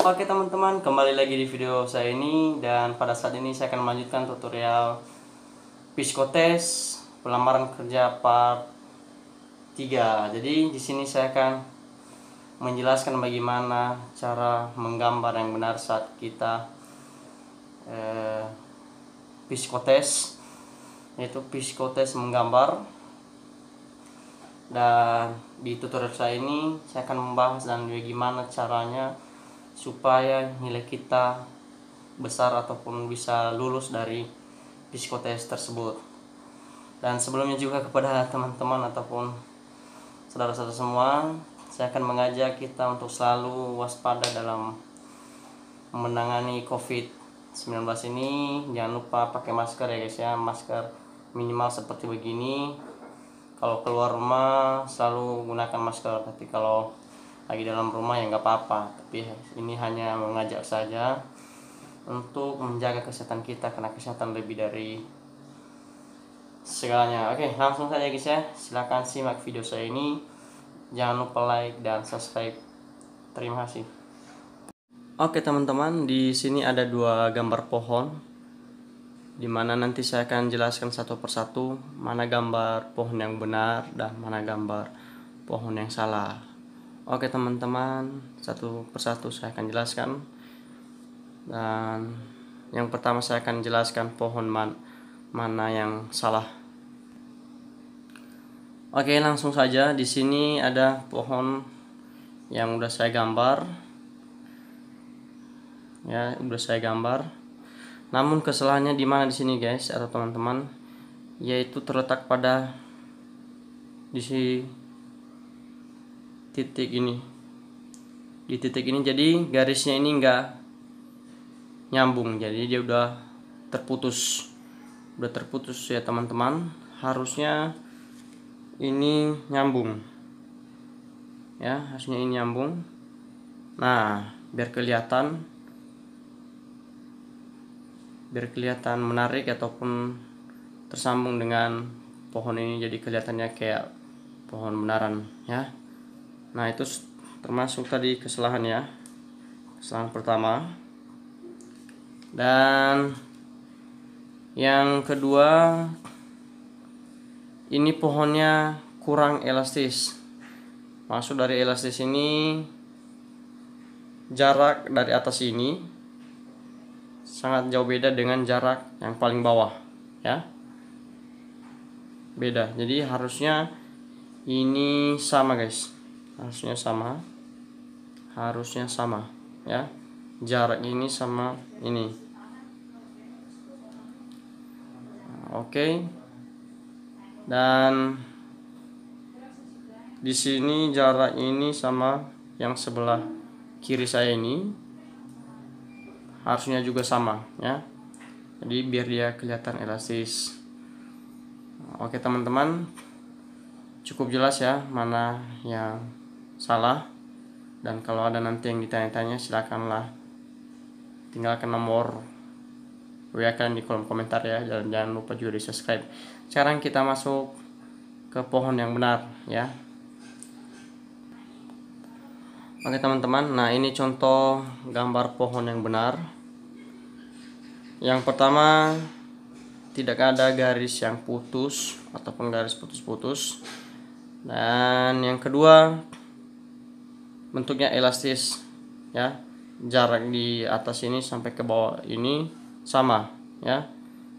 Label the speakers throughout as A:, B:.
A: Oke teman-teman, kembali lagi di video saya ini, dan pada saat ini saya akan melanjutkan tutorial psikotes pelamaran kerja part 3. Jadi di sini saya akan menjelaskan bagaimana cara menggambar yang benar saat kita psikotes, yaitu psikotes menggambar. Dan di tutorial saya ini saya akan membahas dan bagaimana caranya supaya nilai kita besar ataupun bisa lulus dari psikotes tersebut. Dan sebelumnya juga kepada teman-teman ataupun saudara-saudara semua, saya akan mengajak kita untuk selalu waspada dalam menangani COVID-19 ini. Jangan lupa pakai masker ya guys ya, masker minimal seperti begini. Kalau keluar rumah selalu gunakan masker, tapi kalau lagi dalam rumah ya nggak apa-apa. Tapi ini hanya mengajak saja untuk menjaga kesehatan kita, karena kesehatan lebih dari segalanya. Oke, langsung saja guys ya, silahkan simak video saya ini. Jangan lupa like dan subscribe. Terima kasih. Oke teman-teman, di sini ada dua gambar pohon, dimana nanti saya akan jelaskan satu persatu mana gambar pohon yang benar dan mana gambar pohon yang salah. Oke teman-teman, satu persatu saya akan jelaskan. Dan yang pertama saya akan jelaskan pohon mana yang salah. Oke, langsung saja. Di sini ada pohon yang udah saya gambar. Ya, udah saya gambar. Namun kesalahannya di mana di sini guys atau teman-teman? Yaitu terletak pada di titik ini. Di titik ini, jadi garisnya ini enggak nyambung, jadi dia udah terputus ya teman-teman. Harusnya ini nyambung ya, harusnya ini nyambung. Nah, biar kelihatan menarik ataupun tersambung dengan pohon ini, jadi kelihatannya kayak pohon benaran ya. Nah, itu termasuk tadi kesalahan ya, kesalahan pertama. Dan yang kedua, ini pohonnya kurang elastis. Maksud dari elastis ini, jarak dari atas ini sangat jauh beda dengan jarak yang paling bawah ya, beda. Jadi harusnya ini sama guys, harusnya sama ya, jarak ini sama ini. Oke. Dan di sini jarak ini sama yang sebelah kiri saya ini, harusnya juga sama ya. Jadi biar dia kelihatan elastis. Oke teman-teman, cukup jelas ya mana yang salah. Dan kalau ada nanti yang ditanya-tanya, silakanlah tinggalkan nomor WA kalian di kolom komentar ya. Dan jangan lupa juga di subscribe. Sekarang kita masuk ke pohon yang benar ya. Oke teman-teman, nah ini contoh gambar pohon yang benar. Yang pertama, tidak ada garis yang putus ataupun garis putus-putus. Dan yang kedua, bentuknya elastis ya, jarak di atas ini sampai ke bawah ini sama ya,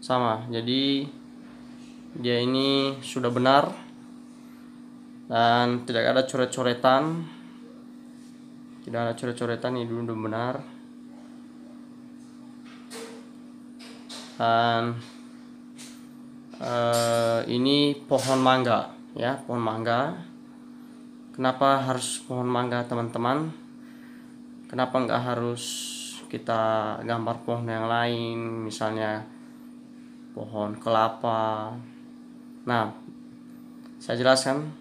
A: sama. Jadi dia ini sudah benar dan tidak ada coret-coretan, ini dulu benar. Dan ini pohon mangga ya, pohon mangga. Kenapa harus pohon mangga teman-teman? Kenapa nggak harus kita gambar pohon yang lain, misalnya pohon kelapa? Nah, saya jelaskan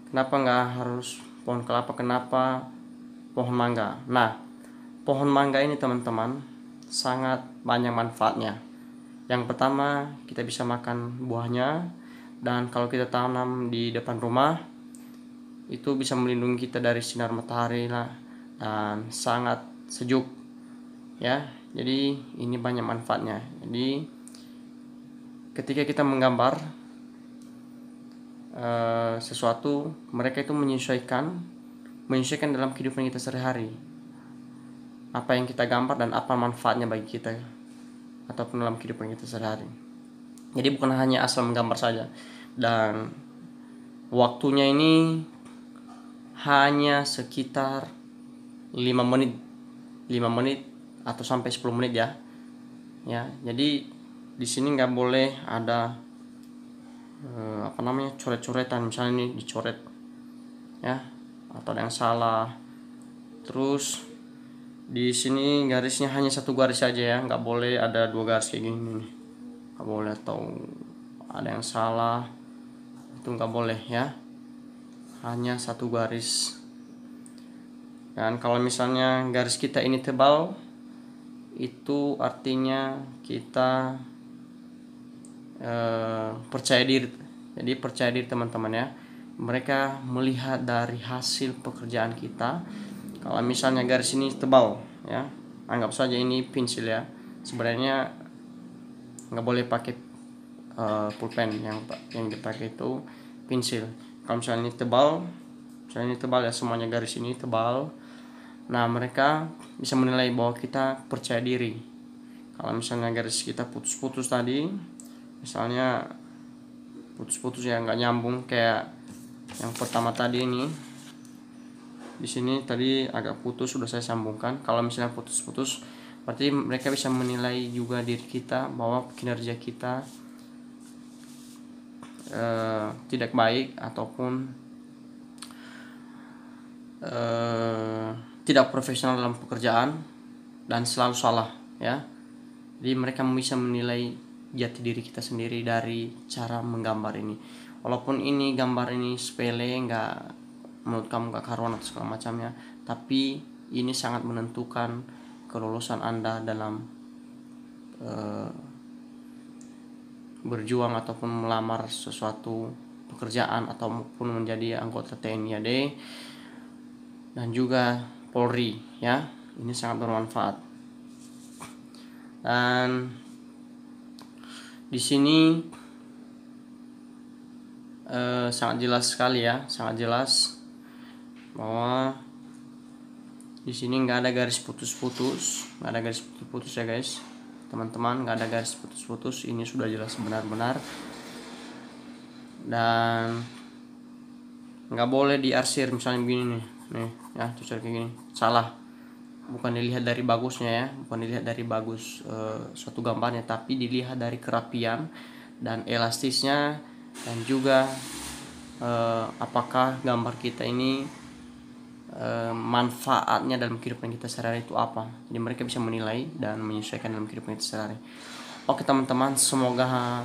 A: kenapa nggak harus pohon kelapa, kenapa pohon mangga. Nah, pohon mangga ini teman-teman sangat banyak manfaatnya. Yang pertama, kita bisa makan buahnya, dan kalau kita tanam di depan rumah itu bisa melindungi kita dari sinar matahari lah, dan sangat sejuk ya. Jadi ini banyak manfaatnya. Jadi ketika kita menggambar sesuatu, mereka itu menyesuaikan dalam kehidupan kita sehari-hari, apa yang kita gambar dan apa manfaatnya bagi kita ataupun dalam kehidupan kita sehari-hari. Jadi bukan hanya asal menggambar saja, dan waktunya ini hanya sekitar 5 menit atau sampai 10 menit ya. Jadi di sini nggak boleh ada coret-coretan, misalnya ini dicoret ya, atau ada yang salah. Terus di sini garisnya hanya satu garis saja ya, nggak boleh ada 2 garis kayak gini nih, nggak boleh. Atau ada yang salah, itu nggak boleh ya, hanya satu garis. Dan kalau misalnya garis kita ini tebal, itu artinya kita percaya diri. Jadi percaya diri teman-teman ya, mereka melihat dari hasil pekerjaan kita. Kalau misalnya garis ini tebal ya, anggap saja ini pensil ya, sebenarnya nggak boleh pakai pulpen, yang dipakai itu pensil. Kalau misalnya ini tebal ya, semuanya garis ini tebal, nah mereka bisa menilai bahwa kita percaya diri. Kalau misalnya garis kita putus-putus tadi, misalnya putus-putus ya, nggak nyambung kayak yang pertama tadi ini, di sini tadi agak putus, sudah saya sambungkan. Kalau misalnya putus-putus, berarti mereka bisa menilai juga diri kita bahwa kinerja kita tidak baik ataupun tidak profesional dalam pekerjaan dan selalu salah ya. Jadi mereka bisa menilai jati diri kita sendiri dari cara menggambar ini. Walaupun ini gambar ini sepele, nggak, menurut kamu nggak karuan atau segala macamnya, tapi ini sangat menentukan kelulusan Anda dalam berjuang ataupun melamar sesuatu pekerjaan ataupun menjadi anggota TNI AD dan juga Polri ya. Ini sangat bermanfaat. Dan di sini sangat jelas sekali ya, sangat jelas bahwa di sini nggak ada garis putus-putus, nggak ada garis putus-putus ya guys, teman-teman, nggak ada garis putus-putus. Ini sudah jelas benar-benar. Dan nggak boleh diarsir, misalnya begini nih ya, tulisan kayak gini salah. Bukan dilihat dari bagusnya ya, bukan dilihat dari bagus suatu gambarnya, tapi dilihat dari kerapian dan elastisnya, dan juga apakah gambar kita ini manfaatnya dalam kehidupan kita sehari-hari itu apa. Jadi mereka bisa menilai dan menyesuaikan dalam kehidupan kita sehari-hari. Oke teman-teman, semoga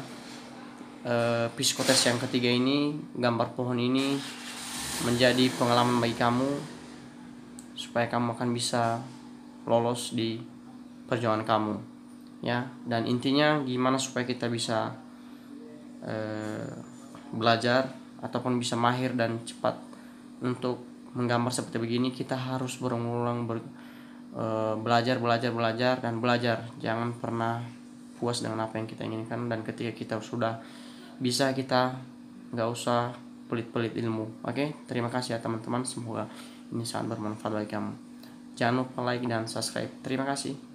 A: psikotes yang ketiga ini, gambar pohon ini, menjadi pengalaman bagi kamu, supaya kamu akan bisa lolos di perjuangan kamu ya. Dan intinya gimana supaya kita bisa belajar ataupun bisa mahir dan cepat untuk menggambar seperti begini, kita harus berulang-ulang belajar dan belajar. Jangan pernah puas dengan apa yang kita inginkan, dan ketika kita sudah bisa, kita nggak usah pelit-pelit ilmu. Oke, terima kasih ya teman-teman, semoga ini sangat bermanfaat bagi kamu. Jangan lupa like dan subscribe. Terima kasih.